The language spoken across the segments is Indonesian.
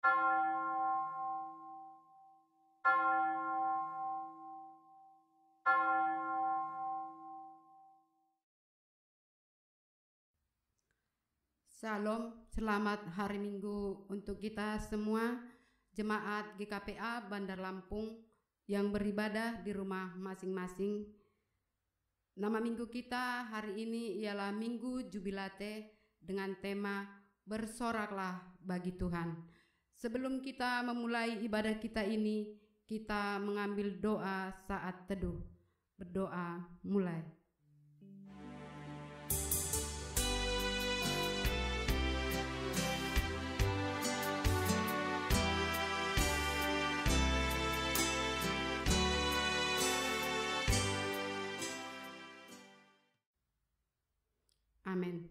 Shalom, selamat hari Minggu untuk kita semua jemaat GKPA Bandar Lampung yang beribadah di rumah masing-masing. Nama minggu kita hari ini ialah Minggu Jubilate dengan tema Bersoraklah bagi Tuhan. Sebelum kita memulai ibadah kita ini, kita mengambil doa saat teduh. Berdoa mulai. Amin.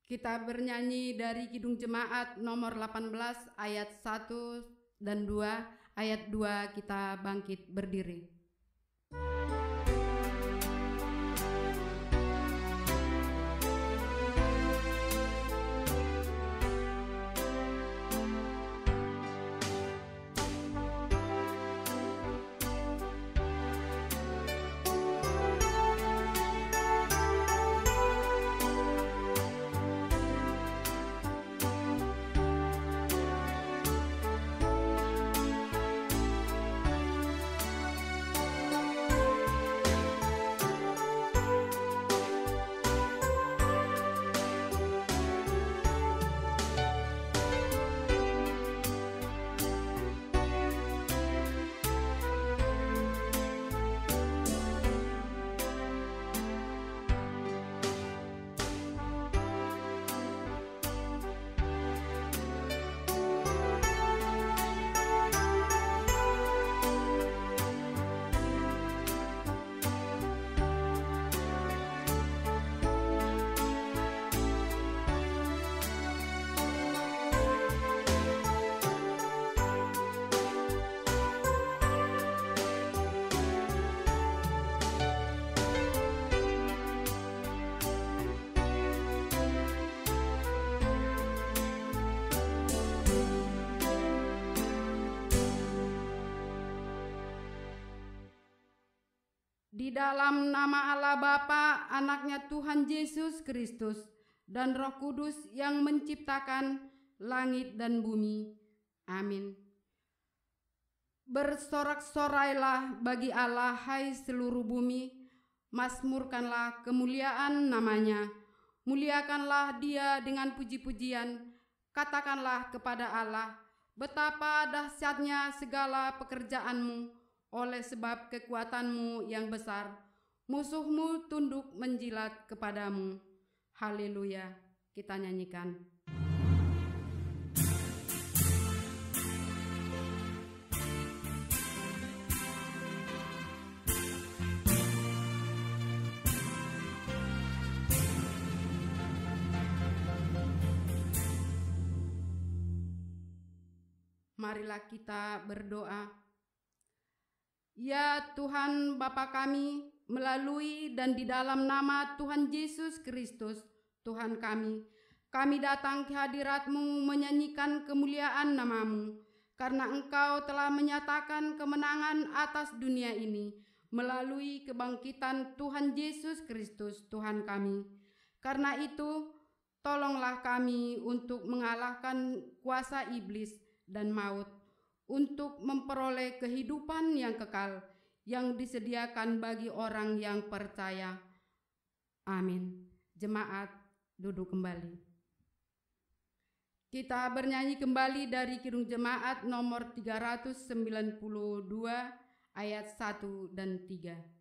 Kita bernyanyi dari Kidung Jemaat nomor 18 ayat 1 dan 2. Ayat 2 kita bangkit berdiri. Di dalam nama Allah Bapa, Anaknya Tuhan Yesus Kristus, dan Roh Kudus yang menciptakan langit dan bumi. Amin. Bersorak-sorailah bagi Allah, hai seluruh bumi, mazmurkanlah kemuliaan namanya, muliakanlah Dia dengan puji-pujian, katakanlah kepada Allah, betapa dahsyatnya segala pekerjaanmu. Oleh sebab kekuatanmu yang besar, musuhmu tunduk menjilat kepadamu. Haleluya. Kita nyanyikan. Marilah kita berdoa. Ya Tuhan Bapa kami, melalui dan di dalam nama Tuhan Yesus Kristus, Tuhan kami datang ke hadirat-Mu menyanyikan kemuliaan nama-Mu, karena Engkau telah menyatakan kemenangan atas dunia ini, melalui kebangkitan Tuhan Yesus Kristus, Tuhan kami. Karena itu, tolonglah kami untuk mengalahkan kuasa iblis dan maut, untuk memperoleh kehidupan yang kekal yang disediakan bagi orang yang percaya. Amin. Jemaat duduk kembali. Kita bernyanyi kembali dari Kidung Jemaat nomor 392 ayat 1 dan 3.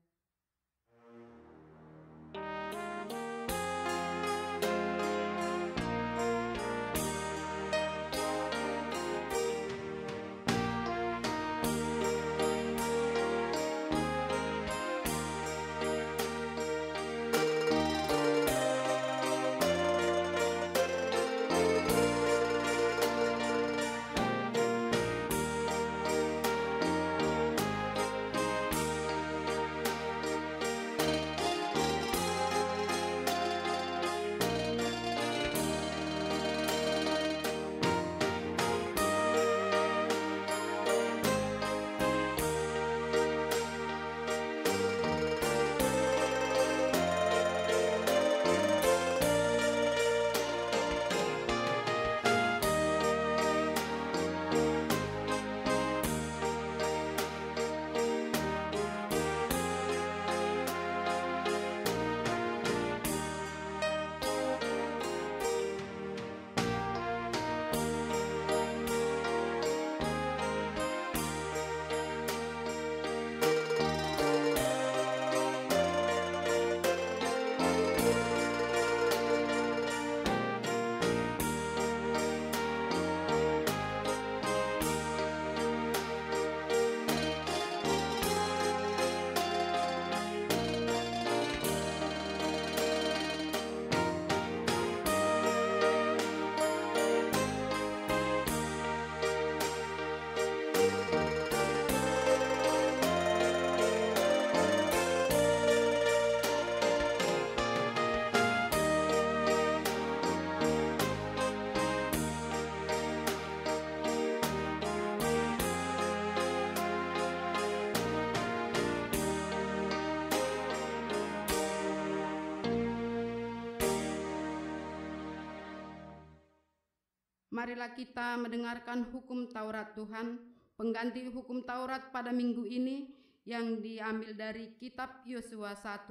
Marilah kita mendengarkan hukum Taurat Tuhan, pengganti hukum Taurat pada minggu ini yang diambil dari kitab Yosua 1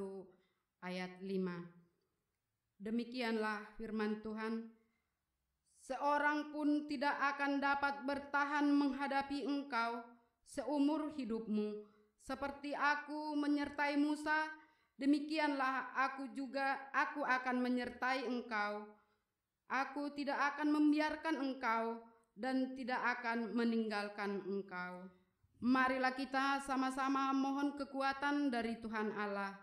ayat 5. Demikianlah firman Tuhan, seorang pun tidak akan dapat bertahan menghadapi engkau seumur hidupmu. Seperti aku menyertai Musa, demikianlah aku akan menyertai engkau. Aku tidak akan membiarkan engkau dan tidak akan meninggalkan engkau. Marilah kita sama-sama mohon kekuatan dari Tuhan Allah.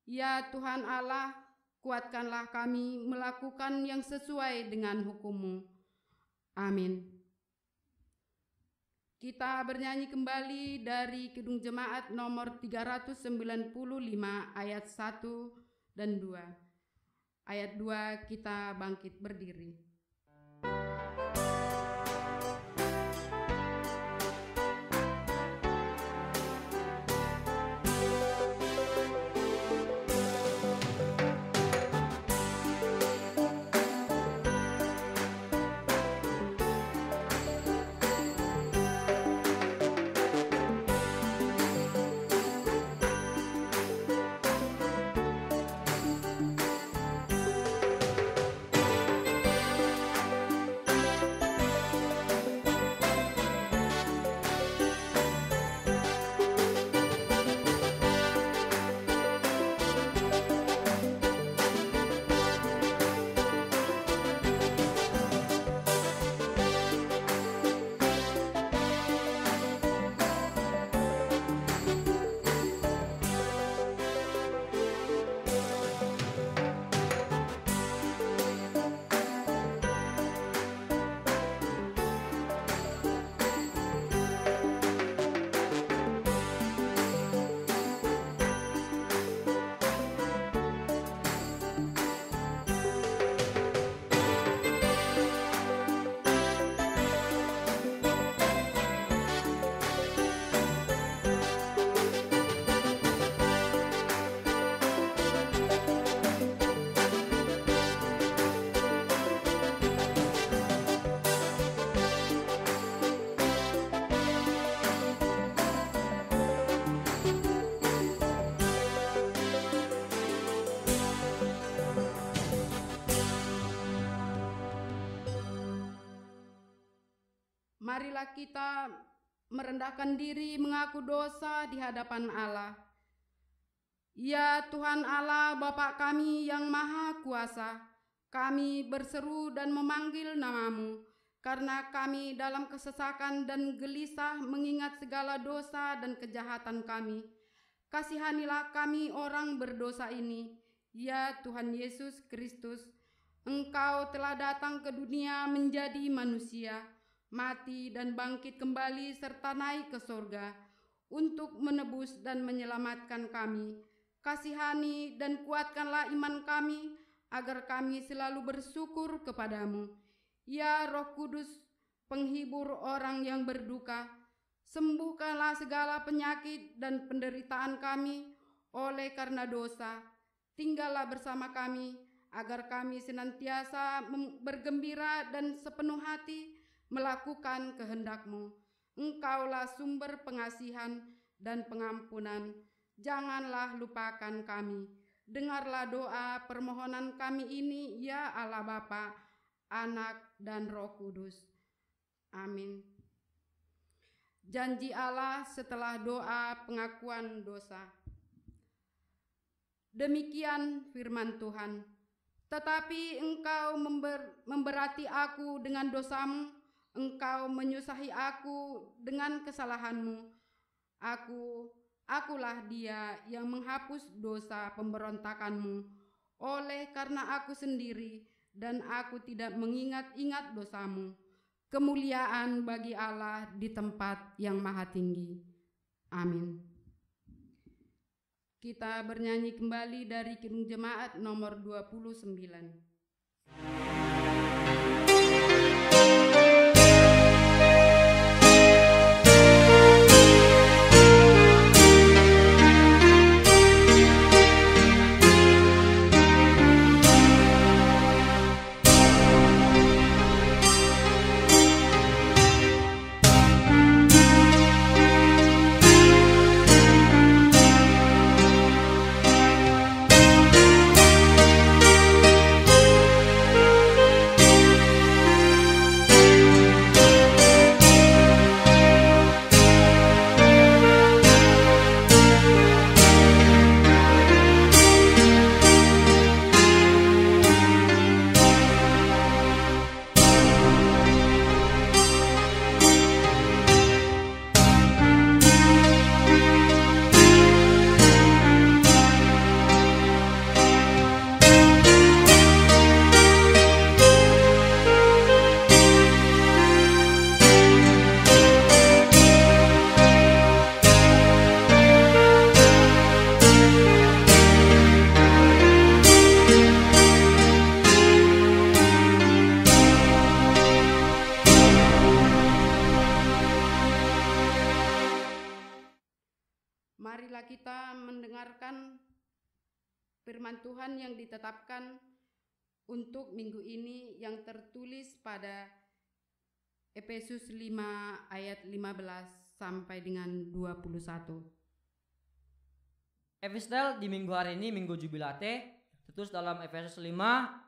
Ya Tuhan Allah, kuatkanlah kami melakukan yang sesuai dengan hukum-Mu. Amin. Kita bernyanyi kembali dari Kidung Jemaat nomor 395 ayat 1 dan 2. Ayat 2 kita bangkit berdiri. Marilah kita merendahkan diri mengaku dosa di hadapan Allah. Ya Tuhan Allah Bapa kami yang Maha Kuasa, kami berseru dan memanggil nama-Mu, karena kami dalam kesesakan dan gelisah mengingat segala dosa dan kejahatan kami. Kasihanilah kami orang berdosa ini, ya Tuhan Yesus Kristus. Engkau telah datang ke dunia menjadi manusia, mati dan bangkit kembali serta naik ke surga untuk menebus dan menyelamatkan kami. Kasihani dan kuatkanlah iman kami agar kami selalu bersyukur kepadamu. Ya Roh Kudus, penghibur orang yang berduka, sembuhkanlah segala penyakit dan penderitaan kami oleh karena dosa. Tinggallah bersama kami agar kami senantiasa bergembira dan sepenuh hati melakukan kehendak-Mu. Engkaulah sumber pengasihan dan pengampunan. Janganlah lupakan kami. Dengarlah doa permohonan kami ini, ya Allah Bapa, Anak, dan Roh Kudus. Amin. Janji Allah setelah doa pengakuan dosa. Demikian firman Tuhan. Tetapi engkau memberati aku dengan dosamu, engkau menyusahi aku dengan kesalahanmu. Akulah dia yang menghapus dosa pemberontakanmu, oleh karena aku sendiri dan aku tidak mengingat-ingat dosamu. Kemuliaan bagi Allah di tempat yang maha tinggi. Amin. Kita bernyanyi kembali dari Kidung Jemaat nomor 29. mendengarkan firman Tuhan yang ditetapkan untuk minggu ini yang tertulis pada Efesus 5 ayat 15 sampai dengan 21. Epistel di minggu hari ini, Minggu Jubilate, tertulis dalam Efesus 5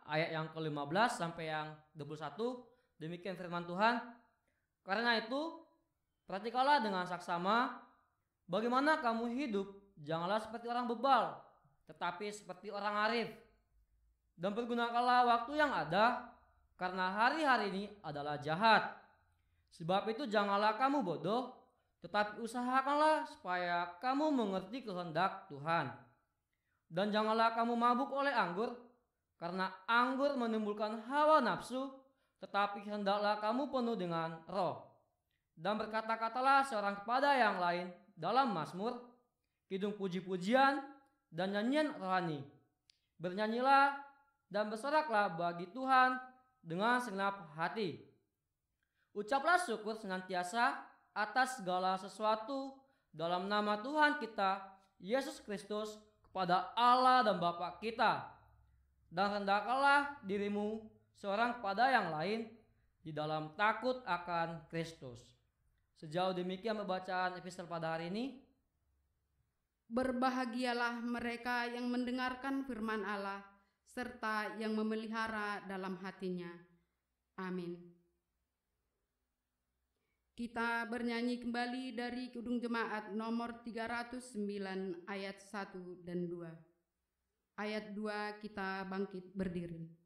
ayat yang ke-15 sampai yang 21. Demikian firman Tuhan. Karena itu, perhatikanlah dengan saksama bagaimana kamu hidup, janganlah seperti orang bebal, tetapi seperti orang arif. Dan pergunakanlah waktu yang ada, karena hari-hari ini adalah jahat. Sebab itu janganlah kamu bodoh, tetapi usahakanlah supaya kamu mengerti kehendak Tuhan. Dan janganlah kamu mabuk oleh anggur, karena anggur menimbulkan hawa nafsu, tetapi hendaklah kamu penuh dengan roh. Dan berkata-katalah seorang kepada yang lain dalam mazmur, kidung puji-pujian, dan nyanyian rohani. Bernyanyilah dan bersoraklah bagi Tuhan dengan segenap hati. Ucaplah syukur senantiasa atas segala sesuatu dalam nama Tuhan kita Yesus Kristus kepada Allah dan Bapa kita. Dan rendahkanlah dirimu seorang kepada yang lain di dalam takut akan Kristus. Sejauh demikian pembacaan epistel pada hari ini. Berbahagialah mereka yang mendengarkan firman Allah serta yang memelihara dalam hatinya. Amin. Kita bernyanyi kembali dari Kidung Jemaat nomor 309 ayat 1 dan 2. Ayat 2 kita bangkit berdiri.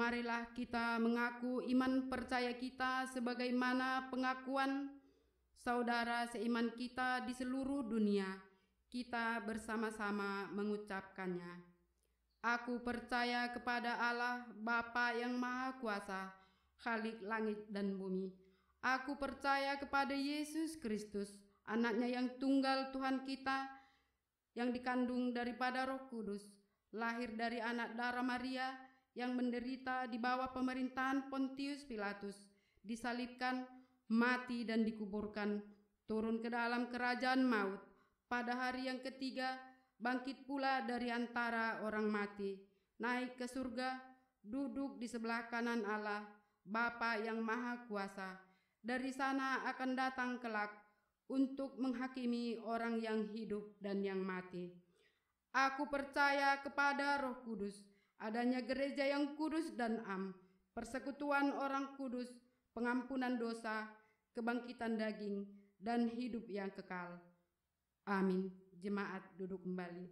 Marilah kita mengaku iman percaya kita sebagaimana pengakuan saudara seiman kita di seluruh dunia. Kita bersama-sama mengucapkannya. Aku percaya kepada Allah, Bapa yang Maha Kuasa, Khalik langit dan bumi. Aku percaya kepada Yesus Kristus, Anaknya yang tunggal Tuhan kita, yang dikandung daripada Roh Kudus, lahir dari anak darah Maria, yang menderita di bawah pemerintahan Pontius Pilatus, disalibkan, mati dan dikuburkan, turun ke dalam kerajaan maut, pada hari yang ketiga bangkit pula dari antara orang mati, naik ke surga, duduk di sebelah kanan Allah, Bapa yang Maha Kuasa. Dari sana akan datang kelak untuk menghakimi orang yang hidup dan yang mati. Aku percaya kepada Roh Kudus, adanya gereja yang kudus dan am, persekutuan orang kudus, pengampunan dosa, kebangkitan daging, dan hidup yang kekal. Amin. Jemaat duduk kembali.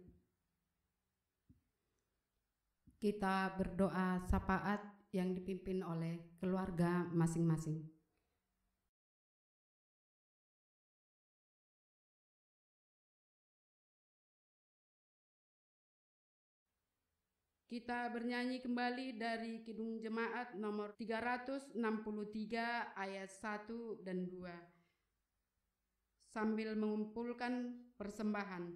Kita berdoa syafaat yang dipimpin oleh keluarga masing-masing. Kita bernyanyi kembali dari Kidung Jemaat nomor 363 ayat 1 dan 2. Sambil mengumpulkan persembahan.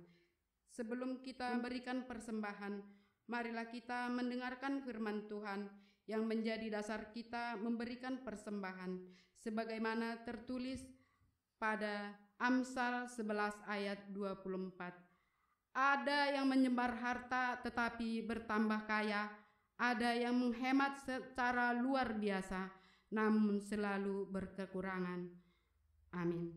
Sebelum kita memberikan persembahan, marilah kita mendengarkan firman Tuhan yang menjadi dasar kita memberikan persembahan, sebagaimana tertulis pada Amsal 11 ayat 24. Ada yang menyebar harta tetapi bertambah kaya, ada yang menghemat secara luar biasa, namun selalu berkekurangan. Amin.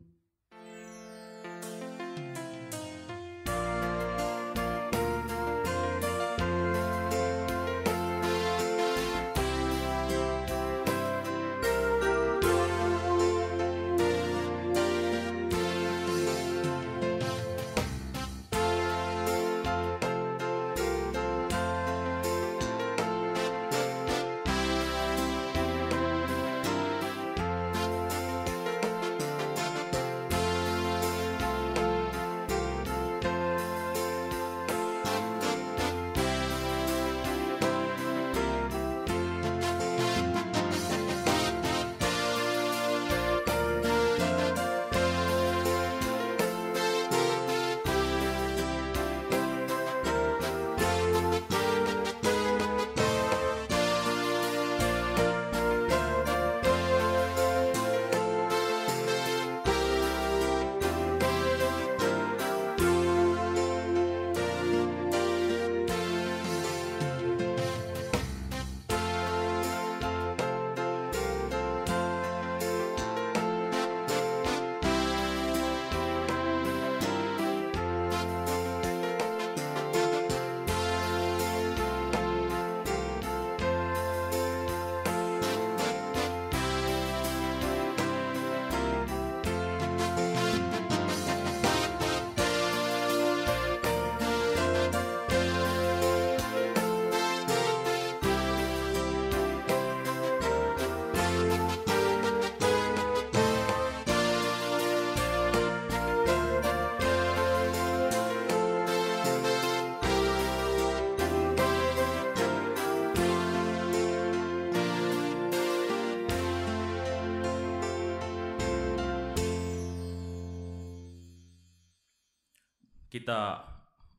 Kita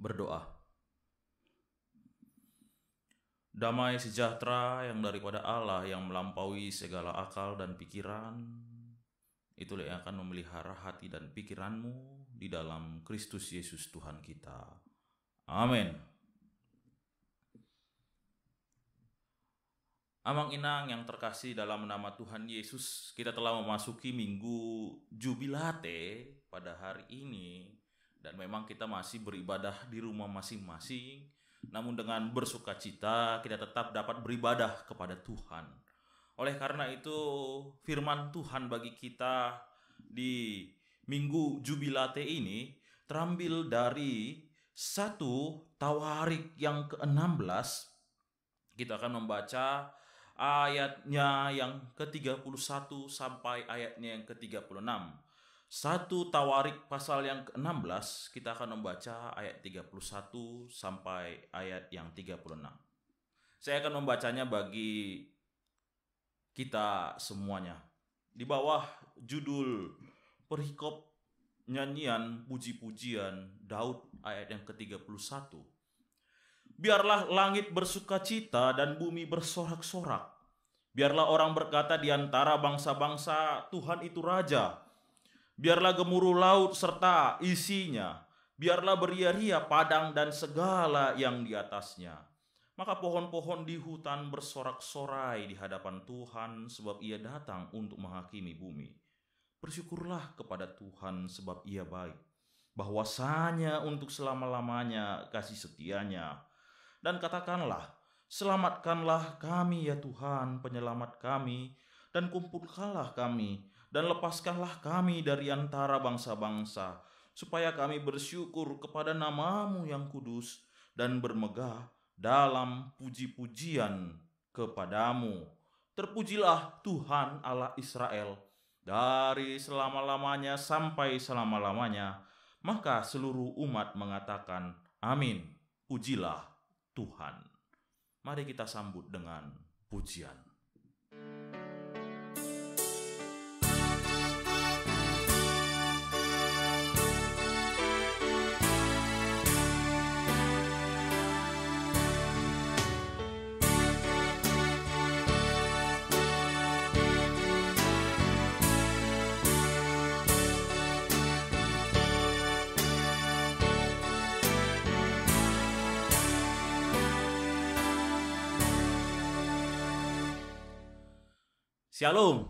berdoa. Damai sejahtera yang daripada Allah yang melampaui segala akal dan pikiran, itulah yang akan memelihara hati dan pikiranmu di dalam Kristus Yesus Tuhan kita. Amin. Amang inang yang terkasih dalam nama Tuhan Yesus, kita telah memasuki minggu Jubilate pada hari ini. Dan memang kita masih beribadah di rumah masing-masing, namun dengan bersuka cita kita tetap dapat beribadah kepada Tuhan. Oleh karena itu firman Tuhan bagi kita di minggu Jubilate ini terambil dari 1 Tawarik yang ke-16. Kita akan membaca ayatnya yang ke-31 sampai ayatnya yang ke-36. 1 Tawarik pasal yang ke-16, kita akan membaca ayat 31 sampai ayat yang 36. Saya akan membacanya bagi kita semuanya. Di bawah judul perikop nyanyian puji-pujian Daud ayat yang ke-31. Biarlah langit bersukacita dan bumi bersorak-sorak. Biarlah orang berkata di antara bangsa-bangsa, Tuhan itu Raja. Biarlah gemuruh laut serta isinya. Biarlah beria-ria padang dan segala yang di atasnya. Maka pohon-pohon di hutan bersorak-sorai di hadapan Tuhan, sebab Ia datang untuk menghakimi bumi. Bersyukurlah kepada Tuhan sebab Ia baik. bahwasanya untuk selama-lamanya kasih setianya. Dan katakanlah, selamatkanlah kami ya Tuhan, penyelamat kami, dan kumpulkanlah kami, dan lepaskanlah kami dari antara bangsa-bangsa, supaya kami bersyukur kepada nama-Mu yang kudus, dan bermegah dalam puji-pujian kepadamu. Terpujilah Tuhan Allah Israel, dari selama-lamanya sampai selama-lamanya. Maka seluruh umat mengatakan, amin, pujilah Tuhan. Mari kita sambut dengan pujian. Shalom.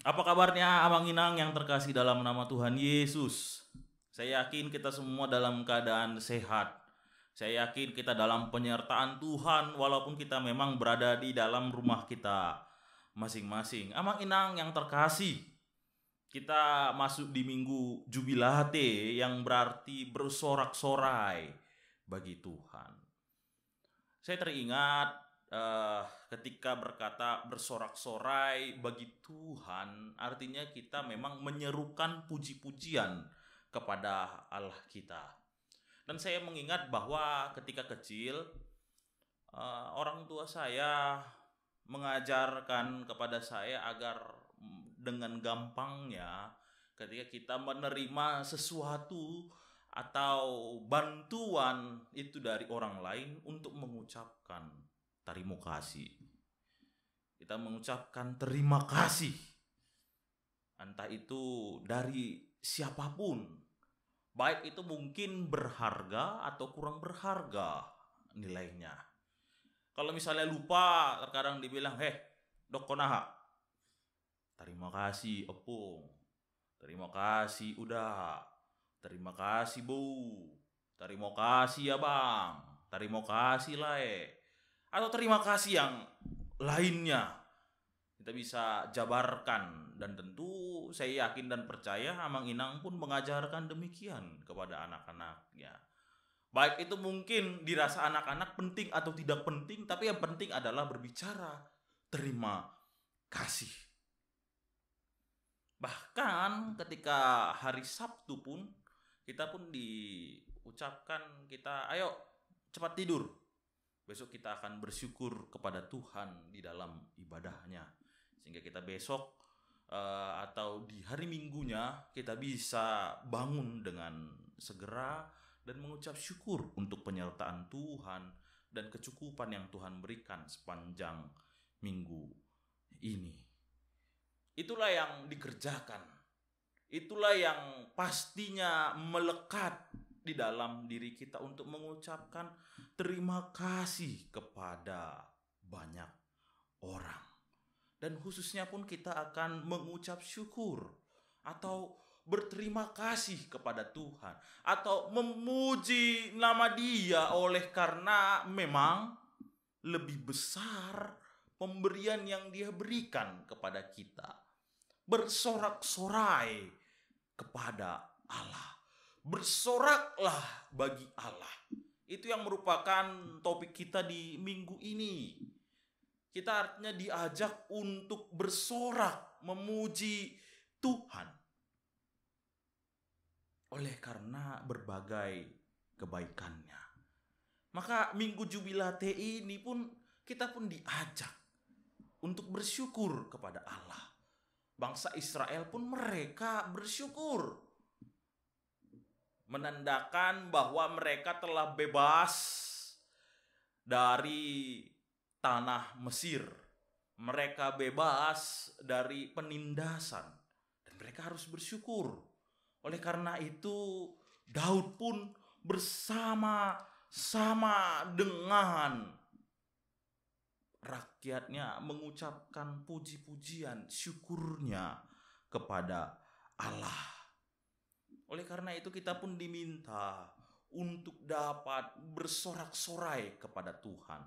Apa kabarnya Abang Inang yang terkasih dalam nama Tuhan Yesus? Saya yakin kita semua dalam keadaan sehat. Saya yakin kita dalam penyertaan Tuhan walaupun kita memang berada di dalam rumah kita masing-masing. Abang Inang yang terkasih, kita masuk di minggu Jubilate yang berarti bersorak-sorai bagi Tuhan. Saya teringat ketika berkata bersorak-sorai bagi Tuhan, artinya kita memang menyerukan puji-pujian kepada Allah kita. Dan saya mengingat bahwa ketika kecil orang tua saya mengajarkan kepada saya agar dengan gampangnya ketika kita menerima sesuatu atau bantuan itu dari orang lain untuk mengucapkan terima kasih. Kita mengucapkan terima kasih. Entah itu dari siapapun. Baik itu mungkin berharga atau kurang berharga nilainya. Kalau misalnya lupa, terkadang dibilang, dok konaha. Terima kasih opung. Terima kasih udah. Terima kasih bu. Terima kasih ya bang. Terima kasih lae. Atau terima kasih yang lainnya kita bisa jabarkan. Dan tentu saya yakin dan percaya Amang Inang pun mengajarkan demikian kepada anak-anaknya. Baik itu mungkin dirasa anak-anak penting atau tidak penting, tapi yang penting adalah berbicara terima kasih. Bahkan ketika hari Sabtu pun kita pun diucapkan kita ayo cepat tidur. Besok kita akan bersyukur kepada Tuhan di dalam ibadahnya. Sehingga kita besok atau di hari Minggunya kita bisa bangun dengan segera dan mengucap syukur untuk penyertaan Tuhan dan kecukupan yang Tuhan berikan sepanjang minggu ini. Itulah yang dikerjakan. Itulah yang pastinya melekat di dalam diri kita untuk mengucapkan terima kasih kepada banyak orang. Dan khususnya pun kita akan mengucap syukur atau berterima kasih kepada Tuhan atau memuji nama Dia oleh karena memang lebih besar pemberian yang Dia berikan kepada kita. Bersorak-sorai kepada Allah. Bersoraklah bagi Allah. Itu yang merupakan topik kita di minggu ini. Kita artinya diajak untuk bersorak, memuji Tuhan. Oleh karena berbagai kebaikannya. Maka minggu Jubilate ini pun kita pun diajak untuk bersyukur kepada Allah. Bangsa Israel pun mereka bersyukur. Menandakan bahwa mereka telah bebas dari tanah Mesir. Mereka bebas dari penindasan. Dan mereka harus bersyukur. Oleh karena itu, Daud pun bersama-sama dengan rakyatnya mengucapkan puji-pujian, syukurnya kepada Allah. Oleh karena itu kita pun diminta untuk dapat bersorak-sorai kepada Tuhan.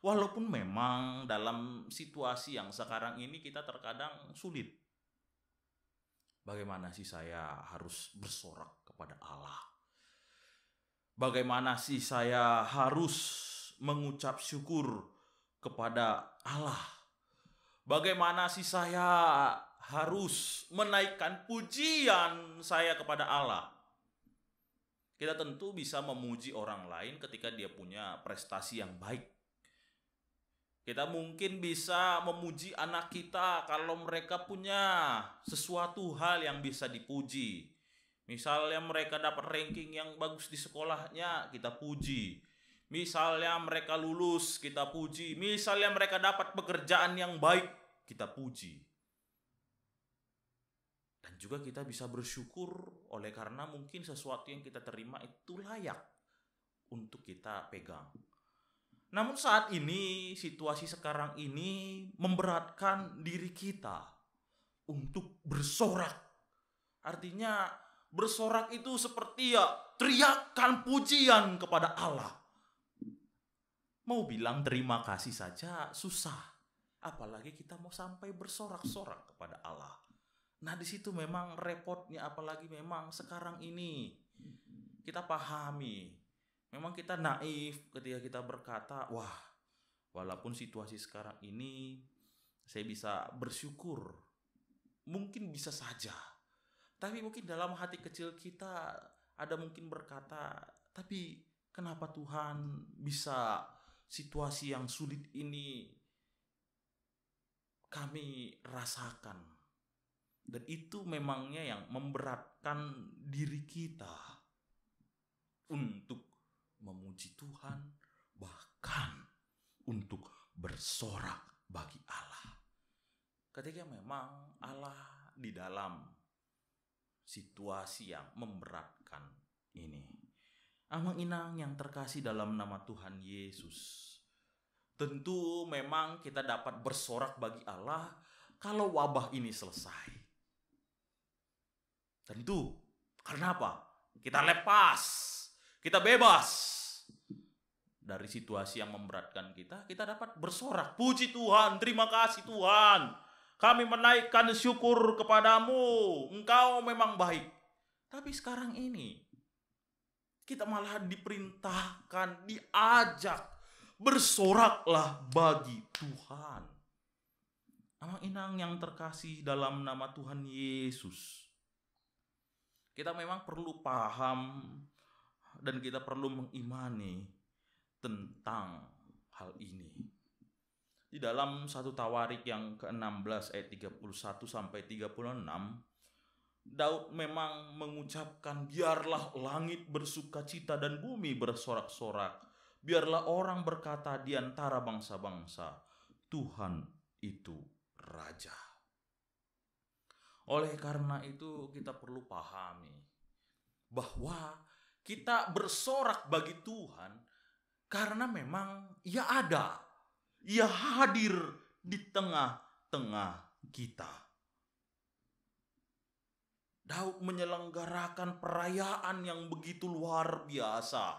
Walaupun memang dalam situasi yang sekarang ini kita terkadang sulit. Bagaimana sih saya harus bersorak kepada Allah? Bagaimana sih saya harus mengucap syukur kepada Allah? Bagaimana sih saya harus menaikkan pujian saya kepada Allah? Kita tentu bisa memuji orang lain ketika dia punya prestasi yang baik. Kita mungkin bisa memuji anak kita kalau mereka punya sesuatu hal yang bisa dipuji. Misalnya mereka dapat ranking yang bagus di sekolahnya, kita puji. Misalnya mereka lulus, kita puji. Misalnya mereka dapat pekerjaan yang baik, kita puji. Dan juga kita bisa bersyukur oleh karena mungkin sesuatu yang kita terima itu layak untuk kita pegang. Namun saat ini, situasi sekarang ini memberatkan diri kita untuk bersorak. Artinya bersorak itu seperti ya teriakan pujian kepada Allah. Mau bilang terima kasih saja susah. Apalagi kita mau sampai bersorak-sorak kepada Allah. Nah di situ memang repotnya, apalagi memang sekarang ini kita pahami. Memang kita naif ketika kita berkata, wah walaupun situasi sekarang ini saya bisa bersyukur. Mungkin bisa saja. Tapi mungkin dalam hati kecil kita ada mungkin berkata, tapi kenapa Tuhan bisa situasi yang sulit ini kami rasakan? Dan itu memangnya yang memberatkan diri kita untuk memuji Tuhan, bahkan untuk bersorak bagi Allah. Ketika memang Allah di dalam situasi yang memberatkan ini. Amang inang yang terkasih dalam nama Tuhan Yesus, tentu memang kita dapat bersorak bagi Allah kalau wabah ini selesai. Tentu, karena apa? Kita lepas, kita bebas dari situasi yang memberatkan kita dapat bersorak. Puji Tuhan, terima kasih Tuhan. Kami menaikkan syukur kepadamu. Engkau memang baik. Tapi sekarang ini, kita malah diperintahkan, diajak, bersoraklah bagi Tuhan. Amang inang yang terkasih dalam nama Tuhan Yesus. Kita memang perlu paham dan kita perlu mengimani tentang hal ini. Di dalam 1 Tawarik yang ke-16 ayat 31 sampai 36, Daud memang mengucapkan, biarlah langit bersukacita dan bumi bersorak-sorak. Biarlah orang berkata di antara bangsa-bangsa, Tuhan itu Raja. Oleh karena itu kita perlu pahami bahwa kita bersorak bagi Tuhan karena memang Ia ada. Ia hadir di tengah-tengah kita. Daud menyelenggarakan perayaan yang begitu luar biasa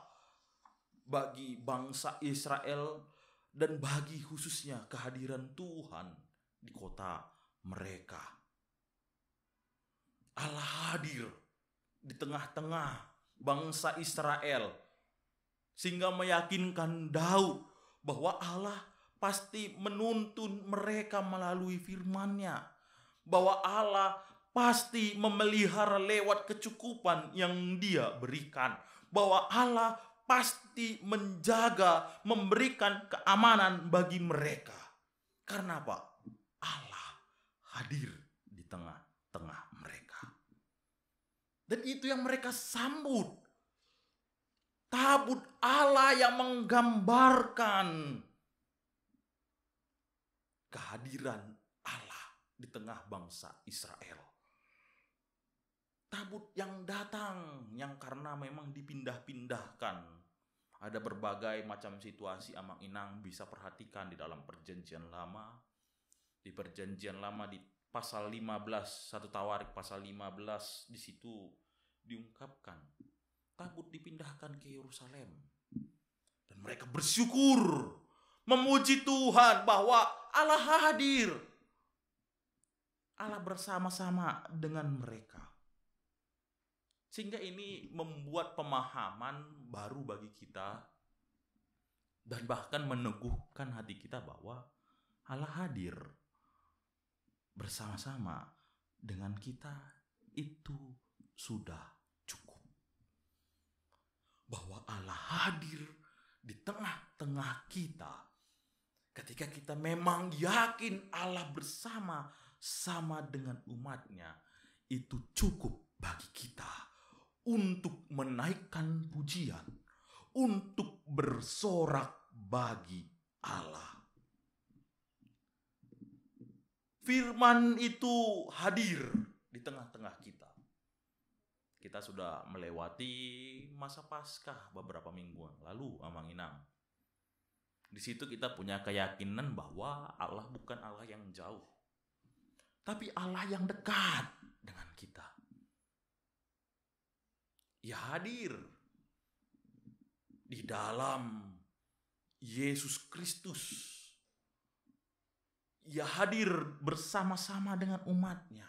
bagi bangsa Israel dan bagi khususnya kehadiran Tuhan di kota mereka. Allah hadir di tengah-tengah bangsa Israel sehingga meyakinkan Daud bahwa Allah pasti menuntun mereka melalui firman-Nya, bahwa Allah pasti memelihara lewat kecukupan yang Dia berikan, bahwa Allah pasti menjaga, memberikan keamanan bagi mereka. Karena apa? Allah hadir di tengah-tengah mereka. Dan itu yang mereka sambut. Tabut Allah yang menggambarkan kehadiran Allah di tengah bangsa Israel. Tabut yang datang, yang karena memang dipindah-pindahkan. Ada berbagai macam situasi Amang Inang bisa perhatikan di dalam perjanjian lama. Di perjanjian lama di pasal 15, 1 Tawarik pasal 15, di situ diungkapkan, tabut dipindahkan ke Yerusalem. Dan mereka bersyukur, memuji Tuhan bahwa Allah hadir. Allah bersama-sama dengan mereka. Sehingga ini membuat pemahaman baru bagi kita dan bahkan meneguhkan hati kita bahwa Allah hadir bersama-sama dengan kita, itu sudah cukup. Bahwa Allah hadir di tengah-tengah kita ketika kita memang yakin Allah bersama-sama dengan umatnya, itu cukup bagi kita untuk menaikkan pujian, untuk bersorak bagi Allah. Firman itu hadir di tengah-tengah kita. Kita sudah melewati masa Paskah beberapa minggu yang lalu, Amang Inang. Di situ kita punya keyakinan bahwa Allah bukan Allah yang jauh, tapi Allah yang dekat dengan kita. Ia hadir di dalam Yesus Kristus. Ia hadir bersama-sama dengan umatnya.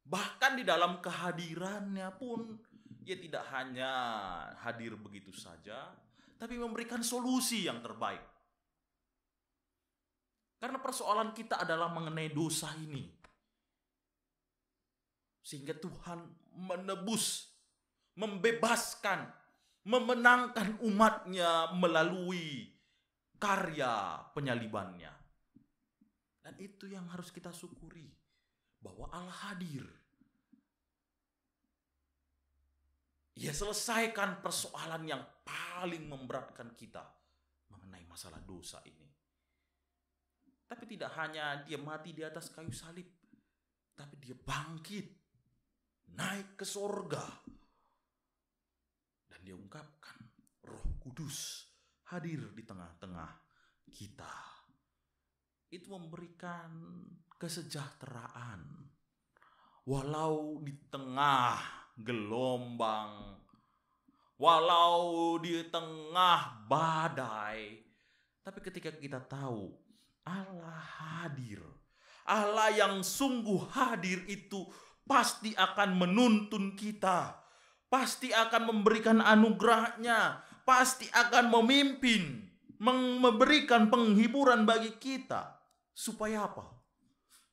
Bahkan di dalam kehadirannya pun, ia tidak hanya hadir begitu saja, tapi memberikan solusi yang terbaik. Karena persoalan kita adalah mengenai dosa ini. Sehingga Tuhan menebus, membebaskan, memenangkan umatnya melalui karya penyalibannya. Dan itu yang harus kita syukuri, bahwa Allah hadir. Ia selesaikan persoalan yang paling memberatkan kita mengenai masalah dosa ini. Tapi tidak hanya dia mati di atas kayu salib, tapi dia bangkit, naik ke sorga. Dan dia ungkapkan, Roh Kudus hadir di tengah-tengah kita. Itu memberikan kesejahteraan. Walau di tengah gelombang, walau di tengah badai, tapi ketika kita tahu Allah hadir, Allah yang sungguh hadir itu pasti akan menuntun kita, pasti akan memberikan anugerahnya, pasti akan memimpin, memberikan penghiburan bagi kita. Supaya apa?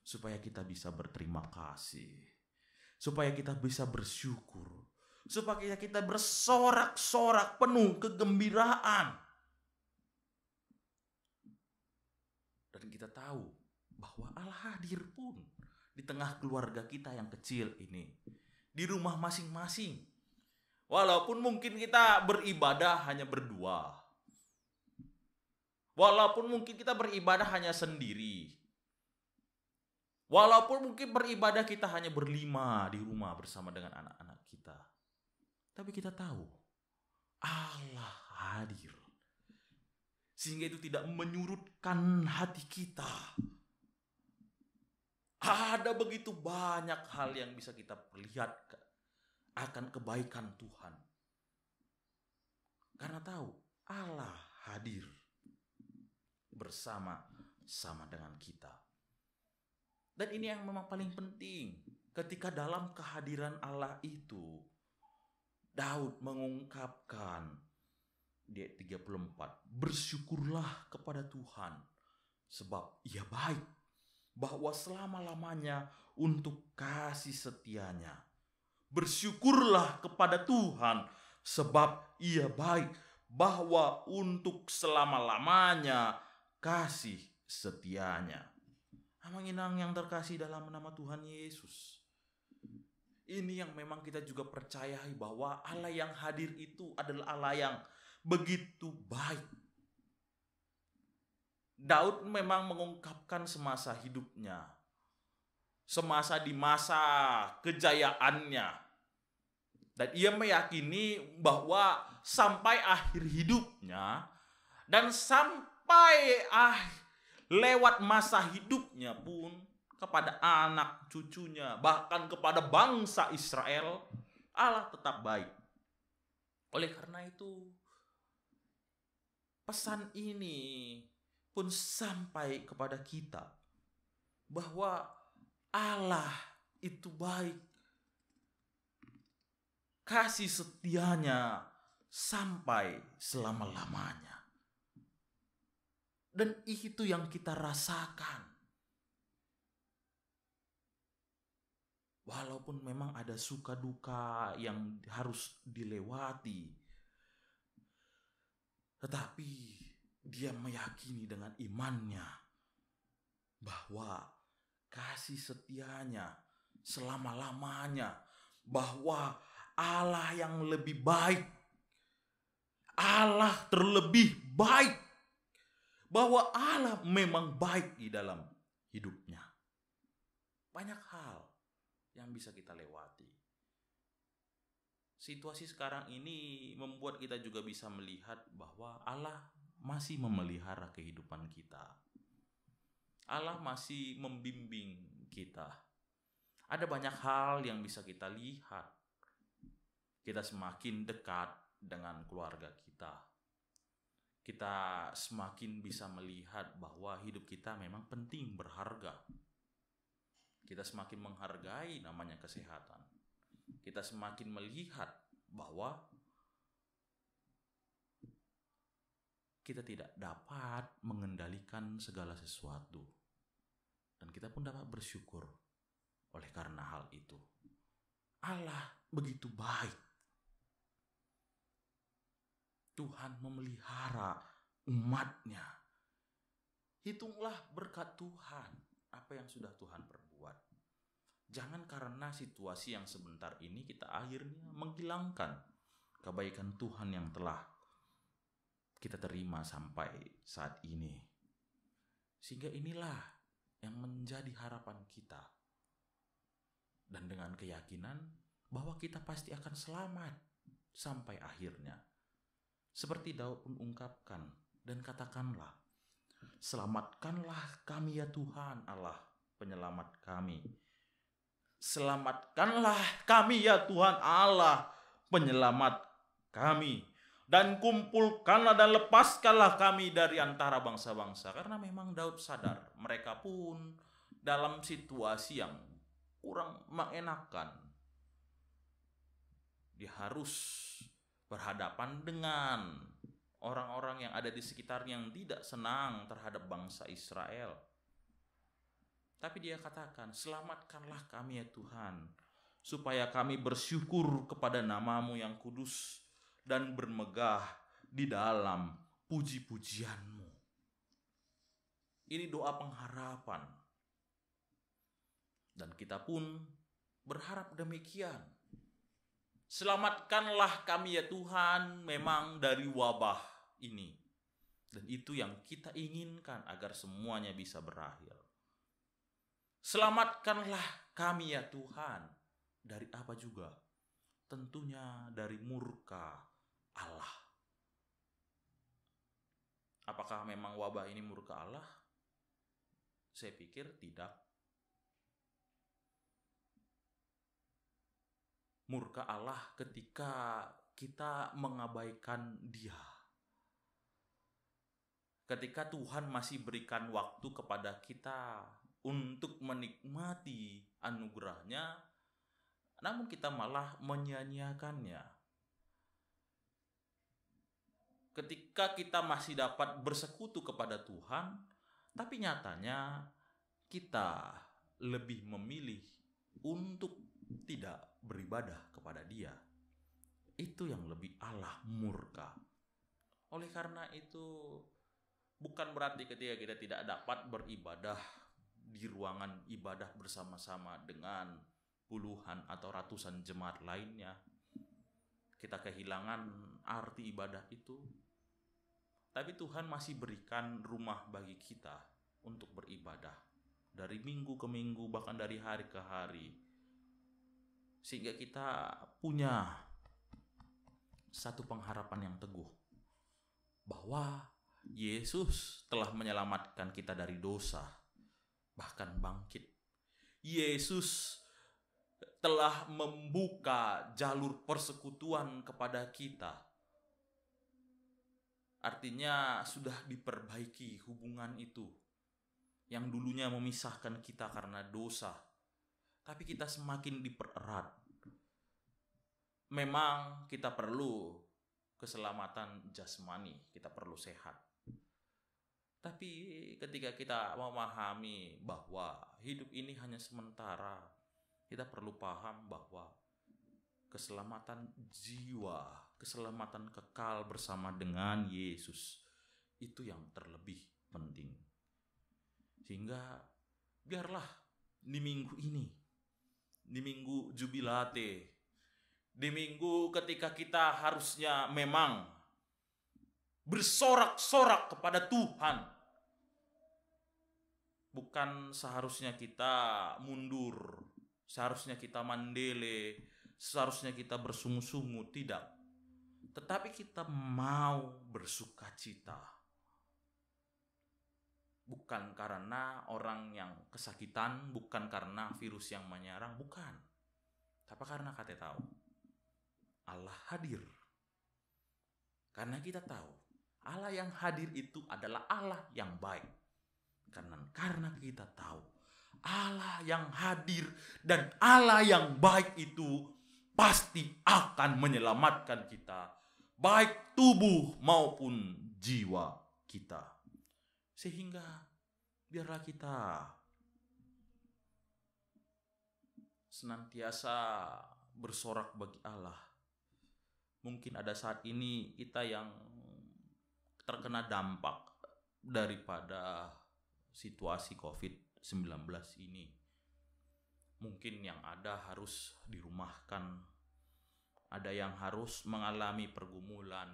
Supaya kita bisa berterima kasih, supaya kita bisa bersyukur, supaya kita bersorak-sorak penuh kegembiraan. Dan kita tahu bahwa Allah hadir pun di tengah keluarga kita yang kecil ini, di rumah masing-masing. Walaupun mungkin kita beribadah hanya berdua, walaupun mungkin kita beribadah hanya sendiri, walaupun mungkin beribadah kita hanya berlima di rumah bersama dengan anak-anak kita, tapi kita tahu Allah hadir. Sehingga itu tidak menyurutkan hati kita. Ada begitu banyak hal yang bisa kita perlihatkan akan kebaikan Tuhan. Karena tahu Allah hadir bersama-sama dengan kita. Dan ini yang memang paling penting. Ketika dalam kehadiran Allah itu, Daud mengungkapkan di ayat 34, bersyukurlah kepada Tuhan sebab Ia baik, bahwa selama-lamanya untuk kasih setianya. Bersyukurlah kepada Tuhan sebab Ia baik, bahwa untuk selama-lamanya kasih setianya. Amang Inang yang terkasih dalam nama Tuhan Yesus, ini yang memang kita juga percayai bahwa Allah yang hadir itu adalah Allah yang begitu baik. Daud memang mengungkapkan semasa hidupnya, semasa di masa kejayaannya, dan ia meyakini bahwa sampai akhir hidupnya dan sampai lewat masa hidupnya pun kepada anak cucunya, bahkan kepada bangsa Israel, Allah tetap baik. Oleh karena itu, pesan ini pun sampai kepada kita bahwa Allah itu baik. Kasih setianya sampai selama-lamanya. Dan itu yang kita rasakan. Walaupun memang ada suka duka yang harus dilewati, tetapi dia meyakini dengan imannya bahwa kasih setianya selama-lamanya, bahwa Allah yang lebih baik, Allah terlebih baik, bahwa Allah memang baik di dalam hidupnya. Banyak hal yang bisa kita lewati. Situasi sekarang ini membuat kita juga bisa melihat bahwa Allah masih memelihara kehidupan kita. Allah masih membimbing kita. Ada banyak hal yang bisa kita lihat. Kita semakin dekat dengan keluarga kita. Kita semakin bisa melihat bahwa hidup kita memang penting, berharga. Kita semakin menghargai namanya kesehatan. Kita semakin melihat bahwa kita tidak dapat mengendalikan segala sesuatu. Dan kita pun dapat bersyukur oleh karena hal itu. Allah begitu baik. Tuhan memelihara umatnya. Hitunglah berkat Tuhan, apa yang sudah Tuhan perbuat. Jangan karena situasi yang sebentar ini kita akhirnya menghilangkan kebaikan Tuhan yang telah kita terima sampai saat ini. Sehingga inilah yang menjadi harapan kita. Dan dengan keyakinan bahwa kita pasti akan selamat sampai akhirnya. Seperti Daud pun ungkapkan dan katakanlah, selamatkanlah kami ya Tuhan Allah, penyelamat kami. Selamatkanlah kami ya Tuhan Allah, penyelamat kami. Dan kumpulkanlah dan lepaskanlah kami dari antara bangsa-bangsa. Karena memang Daud sadar, mereka pun dalam situasi yang kurang mengenakan. Dia harus berhadapan dengan orang-orang yang ada di sekitarnya yang tidak senang terhadap bangsa Israel. Tapi dia katakan, selamatkanlah kami ya Tuhan, supaya kami bersyukur kepada nama-Mu yang kudus dan bermegah di dalam puji-pujian-Mu. Ini doa pengharapan. Dan kita pun berharap demikian. Selamatkanlah kami ya Tuhan memang dari wabah ini. Dan itu yang kita inginkan agar semuanya bisa berakhir. Selamatkanlah kami ya Tuhan dari apa juga? Tentunya dari murka Allah. Apakah memang wabah ini murka Allah? Saya pikir tidak. Murka Allah ketika kita mengabaikan Dia. Ketika Tuhan masih berikan waktu kepada kita untuk menikmati anugerahnya, namun kita malah menyia-nyiakannya. Ketika kita masih dapat bersekutu kepada Tuhan, tapi nyatanya kita lebih memilih untuk tidak beribadah kepada Dia. Itu yang lebih Allah murka. Oleh karena itu, bukan berarti ketika kita tidak dapat beribadah di ruangan ibadah bersama-sama dengan puluhan atau ratusan jemaat lainnya, kita kehilangan arti ibadah itu. Tapi Tuhan masih berikan rumah bagi kita untuk beribadah dari minggu ke minggu, bahkan dari hari ke hari, sehingga kita punya satu pengharapan yang teguh bahwa Yesus telah menyelamatkan kita dari dosa, bahkan bangkit Yesus telah membuka jalur persekutuan kepada kita. Artinya sudah diperbaiki hubungan itu yang dulunya memisahkan kita karena dosa, tapi kita semakin dipererat. Memang kita perlu keselamatan jasmani, kita perlu sehat. Tapi ketika kita memahami bahwa hidup ini hanya sementara, kita perlu paham bahwa keselamatan jiwa, keselamatan kekal bersama dengan Yesus, itu yang terlebih penting. Sehingga biarlah di minggu ini, di minggu Jubilate, di minggu ketika kita harusnya memang bersorak-sorak kepada Tuhan, bukan seharusnya kita mundur, seharusnya kita mandele, seharusnya kita bersungu-sungu, tidak. Tetapi kita mau bersukacita. Bukan karena orang yang kesakitan, bukan karena virus yang menyerang, bukan. Tapi karena kita tahu Allah hadir. Karena kita tahu Allah yang hadir itu adalah Allah yang baik. Karena kita tahu Allah yang hadir dan Allah yang baik itu pasti akan menyelamatkan kita, baik tubuh maupun jiwa kita. Sehingga biarlah kita senantiasa bersorak bagi Allah. Mungkin ada saat ini kita yang terkena dampak daripada situasi COVID-19 ini. Mungkin yang ada harus dirumahkan, ada yang harus mengalami pergumulan,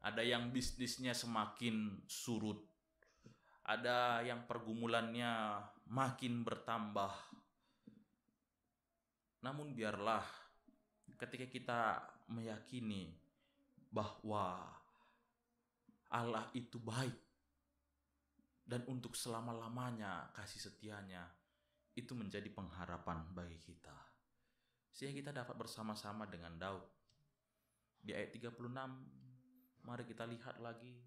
ada yang bisnisnya semakin surut, ada yang pergumulannya makin bertambah. Namun biarlah ketika kita meyakini bahwa Allah itu baik dan untuk selama-lamanya kasih setianya itu menjadi pengharapan bagi kita. Sehingga kita dapat bersama-sama dengan Daud. Di ayat 36, mari kita lihat lagi,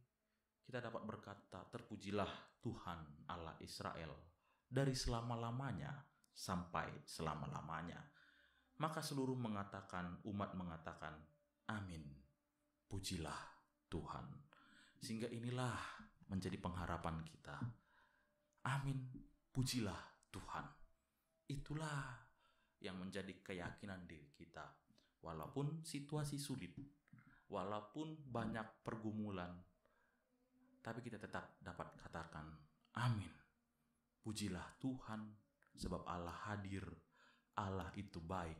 kita dapat berkata, terpujilah Tuhan Allah Israel dari selama-lamanya sampai selama-lamanya. Maka seluruh umat mengatakan, amin, pujilah Tuhan. Sehingga inilah menjadi pengharapan kita. Amin, pujilah Tuhan. Itulah yang menjadi keyakinan diri kita. Walaupun situasi sulit, walaupun banyak pergumulan, tapi kita tetap dapat katakan, amin, pujilah Tuhan, sebab Allah hadir, Allah itu baik,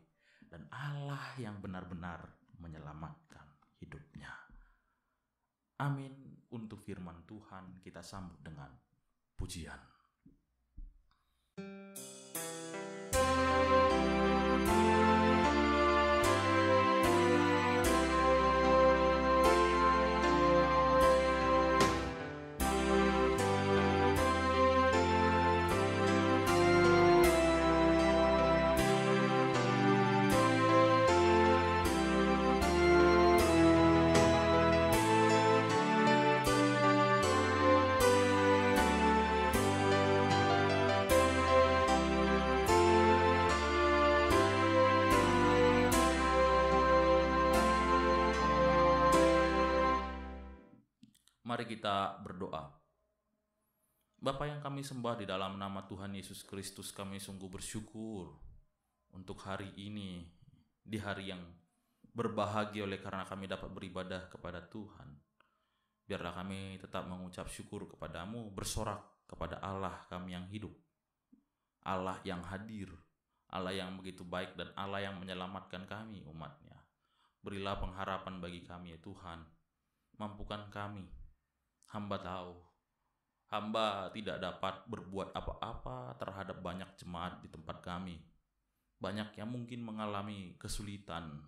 dan Allah yang benar-benar menyelamatkan hidupnya. Amin. Untuk firman Tuhan kita sambut dengan pujian. Mari kita berdoa. Bapa yang kami sembah, di dalam nama Tuhan Yesus Kristus kami sungguh bersyukur untuk hari ini, di hari yang berbahagia oleh karena kami dapat beribadah kepada Tuhan. Biarlah kami tetap mengucap syukur kepadamu, bersorak kepada Allah kami yang hidup, Allah yang hadir, Allah yang begitu baik dan Allah yang menyelamatkan kami umatnya. Berilah pengharapan bagi kami ya Tuhan, mampukan kami. Hamba tahu, hamba tidak dapat berbuat apa-apa terhadap banyak jemaat di tempat kami. Banyak yang mungkin mengalami kesulitan,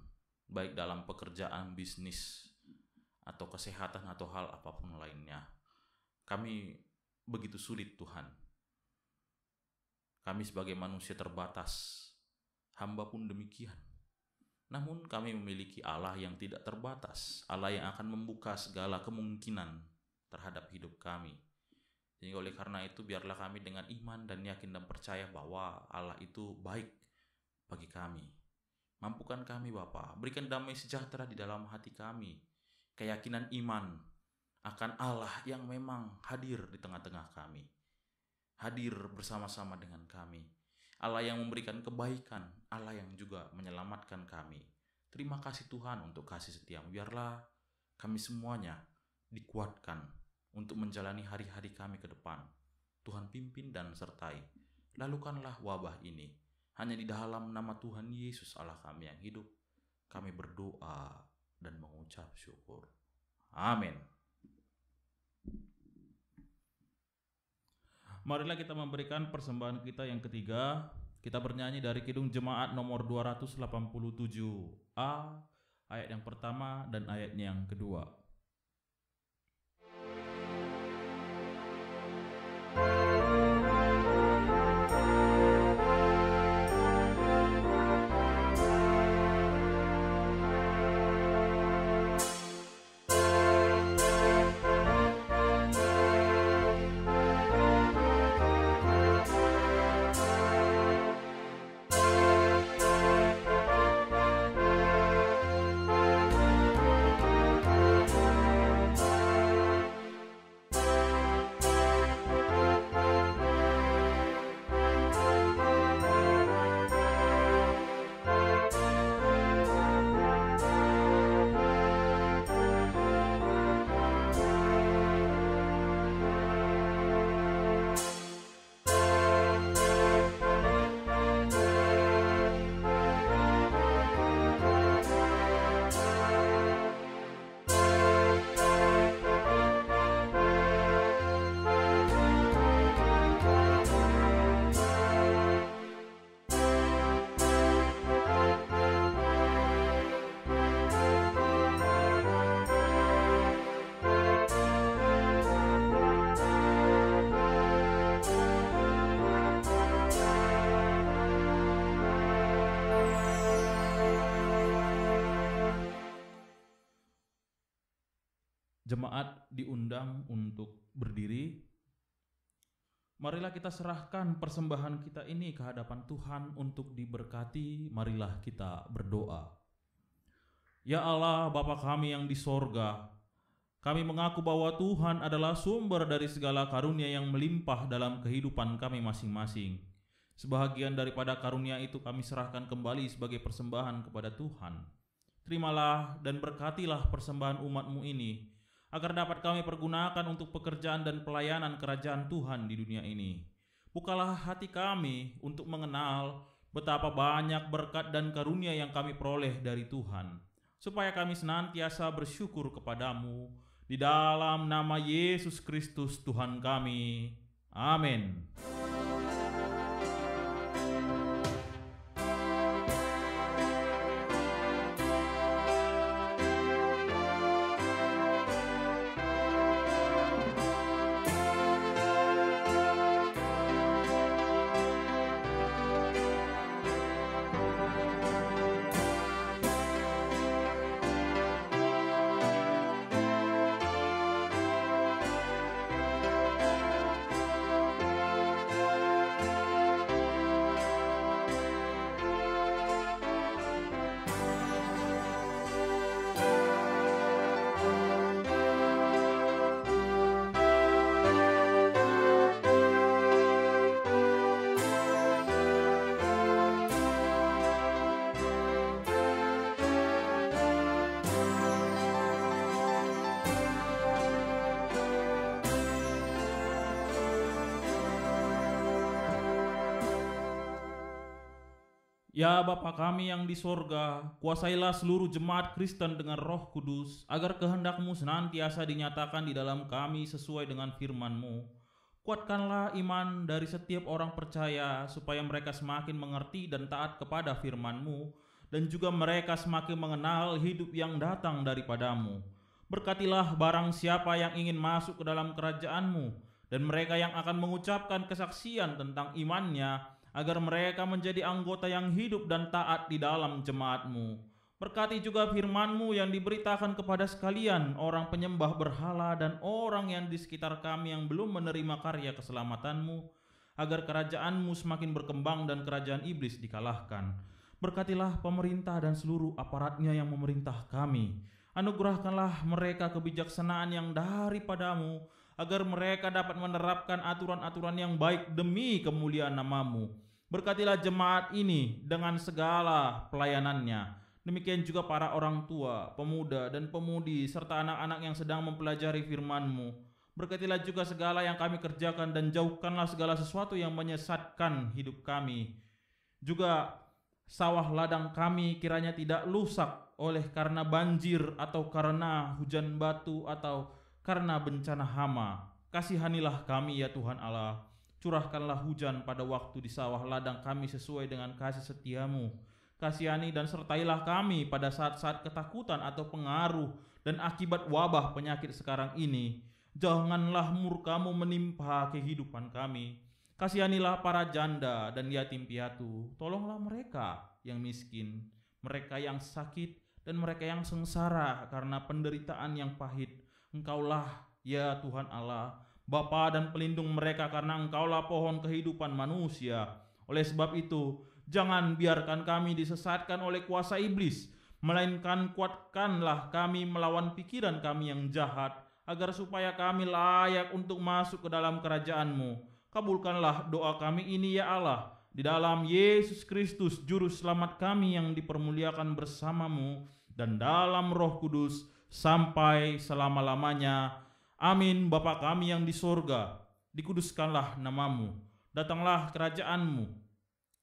baik dalam pekerjaan, bisnis, atau kesehatan, atau hal apapun lainnya. Kami begitu sulit Tuhan. Kami sebagai manusia terbatas, hamba pun demikian. Namun kami memiliki Allah yang tidak terbatas, Allah yang akan membuka segala kemungkinan terhadap hidup kami. Jadi oleh karena itu biarlah kami dengan iman dan yakin dan percaya bahwa Allah itu baik bagi kami. Mampukan kami Bapa, berikan damai sejahtera di dalam hati kami, keyakinan iman akan Allah yang memang hadir di tengah-tengah kami, hadir bersama-sama dengan kami. Allah yang memberikan kebaikan, Allah yang juga menyelamatkan kami. Terima kasih Tuhan untuk kasih setia-Mu. Biarlah kami semuanya dikuatkan untuk menjalani hari-hari kami ke depan. Tuhan pimpin dan sertai. Lalukanlah wabah ini. Hanya di dalam nama Tuhan Yesus Allah kami yang hidup, kami berdoa dan mengucap syukur. Amin. Marilah kita memberikan persembahan kita yang ketiga. Kita bernyanyi dari Kidung Jemaat nomor 287A, ayat yang pertama dan ayatnya yang kedua. Jemaat diundang untuk berdiri. Marilah kita serahkan persembahan kita ini ke hadapan Tuhan untuk diberkati. Marilah kita berdoa. Ya Allah, Bapa kami yang di sorga, kami mengaku bahwa Tuhan adalah sumber dari segala karunia yang melimpah dalam kehidupan kami masing-masing. Sebahagian daripada karunia itu kami serahkan kembali sebagai persembahan kepada Tuhan. Terimalah dan berkatilah persembahan umat-Mu ini, agar dapat kami pergunakan untuk pekerjaan dan pelayanan kerajaan Tuhan di dunia ini. Bukalah hati kami untuk mengenal betapa banyak berkat dan karunia yang kami peroleh dari Tuhan, supaya kami senantiasa bersyukur kepadamu, di dalam nama Yesus Kristus Tuhan kami. Amin. Ya Bapa kami yang di sorga, kuasailah seluruh jemaat Kristen dengan Roh Kudus, agar kehendak-Mu senantiasa dinyatakan di dalam kami sesuai dengan firman-Mu. Kuatkanlah iman dari setiap orang percaya, supaya mereka semakin mengerti dan taat kepada firman-Mu, dan juga mereka semakin mengenal hidup yang datang daripada-Mu. Berkatilah barang siapa yang ingin masuk ke dalam kerajaan-Mu, dan mereka yang akan mengucapkan kesaksian tentang imannya, agar mereka menjadi anggota yang hidup dan taat di dalam jemaat-Mu. Berkati juga firman-Mu yang diberitakan kepada sekalian orang penyembah berhala dan orang yang di sekitar kami yang belum menerima karya keselamatan-Mu, agar kerajaan-Mu semakin berkembang dan kerajaan iblis dikalahkan. Berkatilah pemerintah dan seluruh aparatnya yang memerintah kami. Anugerahkanlah mereka kebijaksanaan yang daripada-Mu, agar mereka dapat menerapkan aturan-aturan yang baik demi kemuliaan nama-Mu. Berkatilah jemaat ini dengan segala pelayanannya. Demikian juga para orang tua, pemuda dan pemudi, serta anak-anak yang sedang mempelajari firman-Mu. Berkatilah juga segala yang kami kerjakan dan jauhkanlah segala sesuatu yang menyesatkan hidup kami. Juga sawah ladang kami kiranya tidak rusak oleh karena banjir atau karena hujan batu atau karena bencana hama. Kasihanilah kami ya Tuhan Allah. Curahkanlah hujan pada waktu di sawah ladang kami sesuai dengan kasih setia-Mu. Kasihani dan sertailah kami pada saat-saat ketakutan atau pengaruh dan akibat wabah penyakit sekarang ini. Janganlah murka-Mu menimpa kehidupan kami. Kasihanilah para janda dan yatim piatu. Tolonglah mereka yang miskin, mereka yang sakit, dan mereka yang sengsara karena penderitaan yang pahit. Engkaulah ya Tuhan Allah, Bapa dan pelindung mereka, karena Engkaulah pohon kehidupan manusia. Oleh sebab itu, jangan biarkan kami disesatkan oleh kuasa iblis, melainkan kuatkanlah kami melawan pikiran kami yang jahat, agar supaya kami layak untuk masuk ke dalam kerajaan-Mu. Kabulkanlah doa kami ini ya Allah, di dalam Yesus Kristus Juru Selamat kami yang dipermuliakan bersama-Mu dan dalam Roh Kudus sampai selama-lamanya. Amin. Bapa kami yang di sorga, dikuduskanlah nama-Mu, datanglah kerajaan-Mu,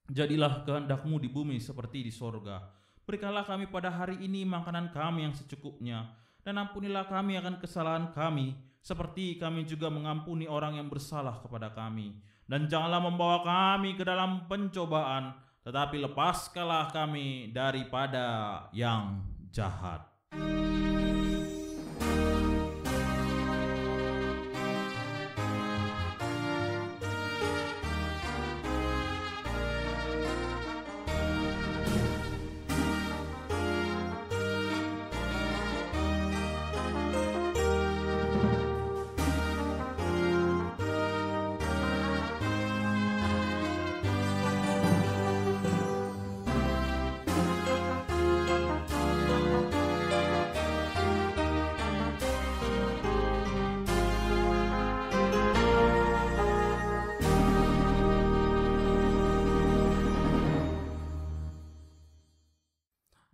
jadilah kehendak-Mu di bumi seperti di sorga. Berikanlah kami pada hari ini makanan kami yang secukupnya, dan ampunilah kami akan kesalahan kami, seperti kami juga mengampuni orang yang bersalah kepada kami. Dan janganlah membawa kami ke dalam pencobaan, tetapi lepaskanlah kami daripada yang jahat.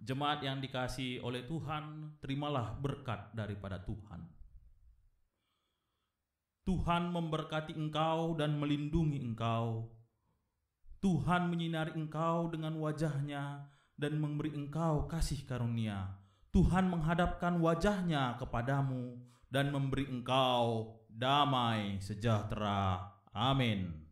Jemaat yang dikasihi oleh Tuhan, terimalah berkat daripada Tuhan. Tuhan memberkati engkau dan melindungi engkau. Tuhan menyinari engkau dengan wajah-Nya dan memberi engkau kasih karunia. Tuhan menghadapkan wajah-Nya kepadamu dan memberi engkau damai sejahtera. Amin.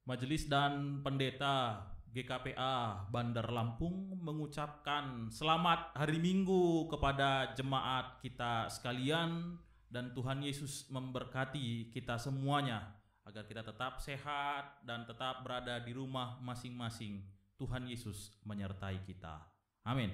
Majelis dan Pendeta GKPA Bandar Lampung mengucapkan selamat hari Minggu kepada jemaat kita sekalian, dan Tuhan Yesus memberkati kita semuanya agar kita tetap sehat dan tetap berada di rumah masing-masing. Tuhan Yesus menyertai kita. Amin.